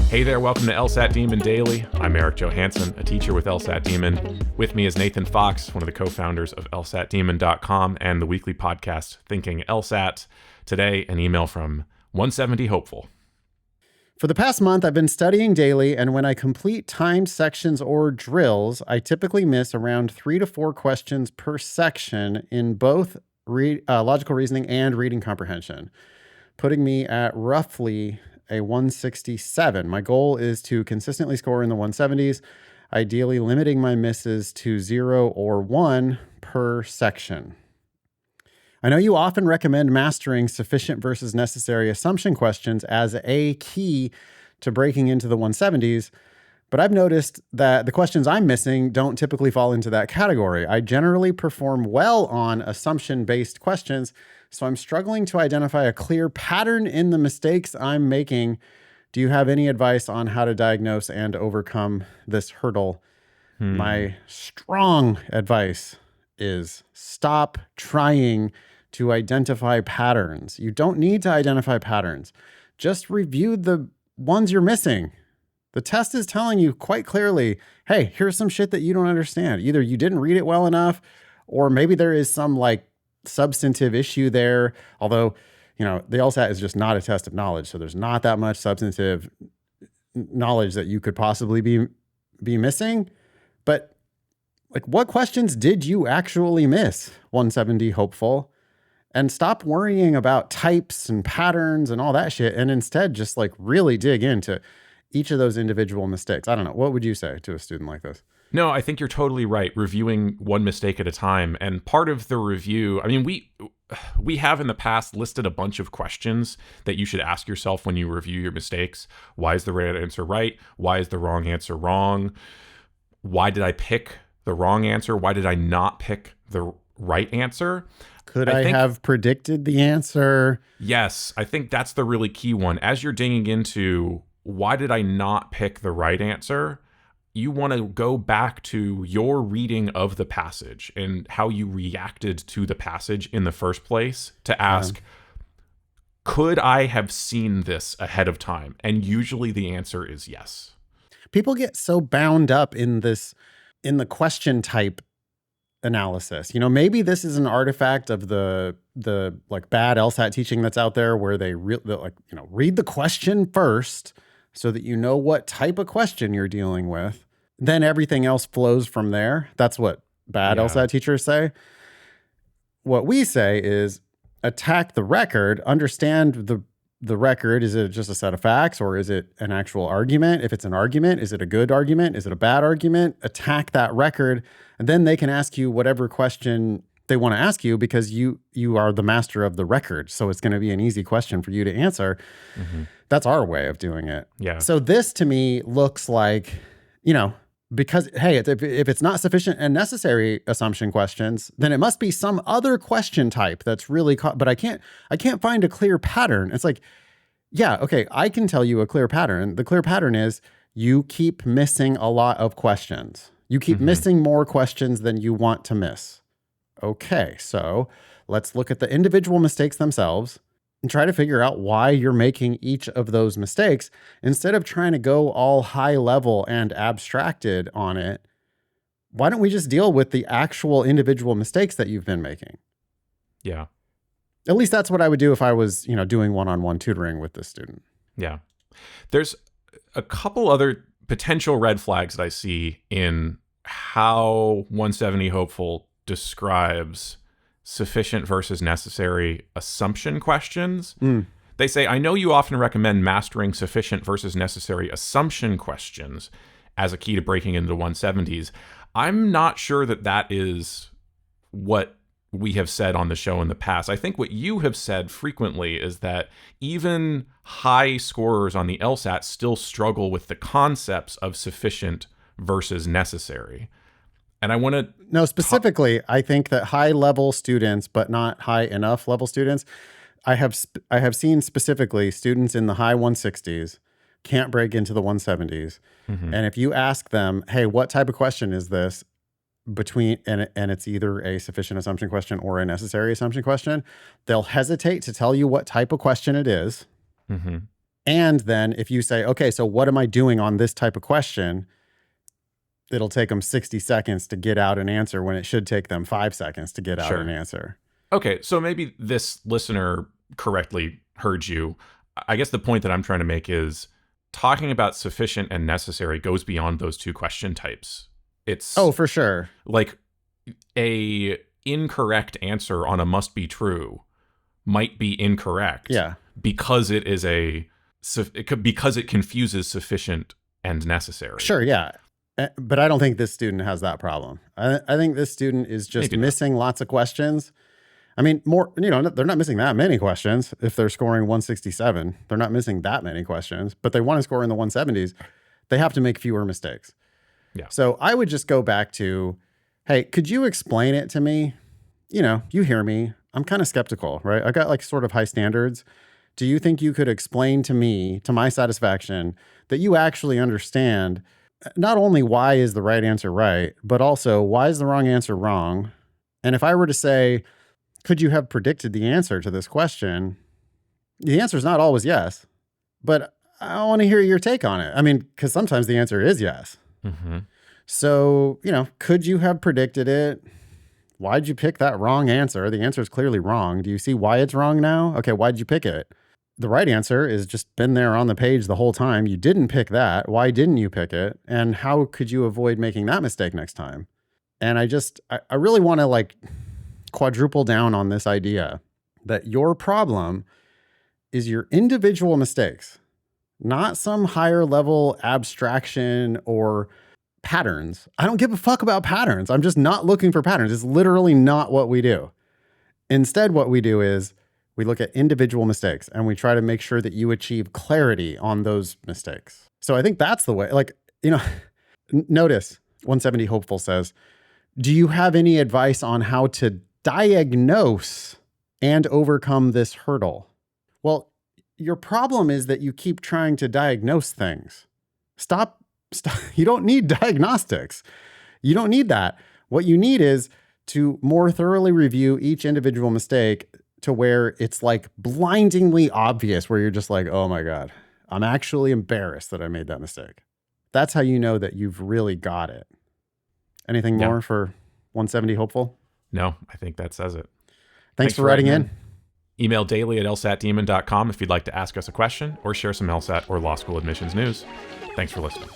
Hey there, welcome to LSAT Demon Daily. I'm Erik Johansson, a teacher with LSAT Demon. With me is Nathan Fox, one of the co-founders of LSATdemon.com and the weekly podcast Thinking LSAT. Today, an email from 170 Hopeful. For the past month, I've been studying daily, and when I complete timed sections or drills, I typically miss around 3 to 4 questions per section in both logical reasoning and reading comprehension, putting me at roughly a 167. My goal is to consistently score in the 170s, ideally limiting my misses to 0 or 1 per section. I know you often recommend mastering sufficient versus necessary assumption questions as a key to breaking into the 170s, but I've noticed that the questions I'm missing don't typically fall into that category. I generally perform well on assumption-based questions, so I'm struggling to identify a clear pattern in the mistakes I'm making. Do you have any advice on how to diagnose and overcome this hurdle? My strong advice is stop trying to identify patterns. You don't need to identify patterns. Just review the ones you're missing. The test is telling you quite clearly, hey, here's some shit that you don't understand. Either you didn't read it well enough, or maybe there is some substantive issue there. Although, the LSAT is just not a test of knowledge. So there's not that much substantive knowledge that you could possibly be missing. But what questions did you actually miss? 170 Hopeful. And stop worrying about types and patterns and all that shit. And instead just really dig into each of those individual mistakes. I don't know. What would you say to a student like this? No, I think you're totally right. Reviewing one mistake at a time. And part of the review, we have in the past listed a bunch of questions that you should ask yourself when you review your mistakes. Why is the right answer right? Why is the wrong answer wrong? Why did I pick the wrong answer? Why did I not pick the right answer? Could I have predicted the answer? Yes, I think that's the really key one. As you're digging into why did I not pick the right answer, you want to go back to your reading of the passage and how you reacted to the passage in the first place to ask, could I have seen this ahead of time? And usually the answer is yes. People get so bound up in the question type analysis. Maybe this is an artifact of the bad LSAT teaching that's out there where they read the question first so that you know what type of question you're dealing with. Then everything else flows from there. That's what bad LSAT teachers say. What we say is attack the record, understand the record. Is it just a set of facts or is it an actual argument? If it's an argument, is it a good argument? Is it a bad argument? Attack that record, and then they can ask you whatever question they want to ask you because you are the master of the record. So it's going to be an easy question for you to answer. Mm-hmm. That's our way of doing it. Yeah. So this to me looks like, because, hey, if it's not sufficient and necessary assumption questions, then it must be some other question type that's really, but I can't find a clear pattern. It's I can tell you a clear pattern. The clear pattern is you keep missing a lot of questions. You keep missing more questions than you want to miss. Okay, so let's look at the individual mistakes themselves and try to figure out why you're making each of those mistakes. Instead of trying to go all high level and abstracted on it, why don't we just deal with the actual individual mistakes that you've been making? Yeah. At least that's what I would do if I was, doing one-on-one tutoring with this student. Yeah. There's a couple other potential red flags that I see in how 170 Hopeful describes sufficient versus necessary assumption questions. They say, I know you often recommend mastering sufficient versus necessary assumption questions as a key to breaking into 170s. I'm not sure that is what we have said on the show in the past. I think what you have said frequently is that even high scorers on the LSAT still struggle with the concepts of sufficient versus necessary. And I want to... No, specifically, I think that high-level students, but not high enough level students, I have seen specifically students in the high 160s can't break into the 170s. Mm-hmm. And if you ask them, hey, what type of question is this? And it's either a sufficient assumption question or a necessary assumption question, they'll hesitate to tell you what type of question it is. Mm-hmm. And then if you say, okay, so what am I doing on this type of question? It'll take them 60 seconds to get out an answer when it should take them 5 seconds to get out Sure. an answer. Okay, so maybe this listener correctly heard you. I guess the point that I'm trying to make is talking about sufficient and necessary goes beyond those two question types. It's Oh, for sure. like a incorrect answer on a must be true might be incorrect. Yeah. Because it is because it confuses sufficient and necessary. Sure, yeah. But I don't think this student has that problem. I think this student is just Maybe not. missing lots of questions. I mean, they're not missing that many questions. If they're scoring 167, they're not missing that many questions, but they want to score in the 170s. They have to make fewer mistakes. Yeah. So I would just go back to, hey, could you explain it to me? You hear me. I'm kind of skeptical, right? I got like sort of high standards. Do you think you could explain to me, to my satisfaction, that you actually understand not only why is the right answer right, but also why is the wrong answer wrong? And if I were to say, could you have predicted the answer to this question? The answer is not always yes, but I want to hear your take on it. I mean, because sometimes the answer is yes. Mm-hmm. So, could you have predicted it? Why'd you pick that wrong answer? The answer is clearly wrong. Do you see why it's wrong now? Okay, why'd you pick it? The right answer is just been there on the page the whole time. You didn't pick that. Why didn't you pick it? And how could you avoid making that mistake next time? And I really want to like quadruple down on this idea that your problem is your individual mistakes, not some higher level abstraction or patterns. I don't give a fuck about patterns. I'm just not looking for patterns. It's literally not what we do. Instead, what we do is we look at individual mistakes and we try to make sure that you achieve clarity on those mistakes. So I think that's the way, notice 170 Hopeful says, do you have any advice on how to diagnose and overcome this hurdle? Well, your problem is that you keep trying to diagnose things. Stop. You don't need diagnostics. You don't need that. What you need is to more thoroughly review each individual mistake to where it's like blindingly obvious, where you're just like, oh my God, I'm actually embarrassed that I made that mistake. That's how you know that you've really got it. Anything more for 170 Hopeful? No, I think that says it. Thanks for writing in. Email daily@lsatdemon.com if you'd like to ask us a question or share some LSAT or law school admissions news. Thanks for listening.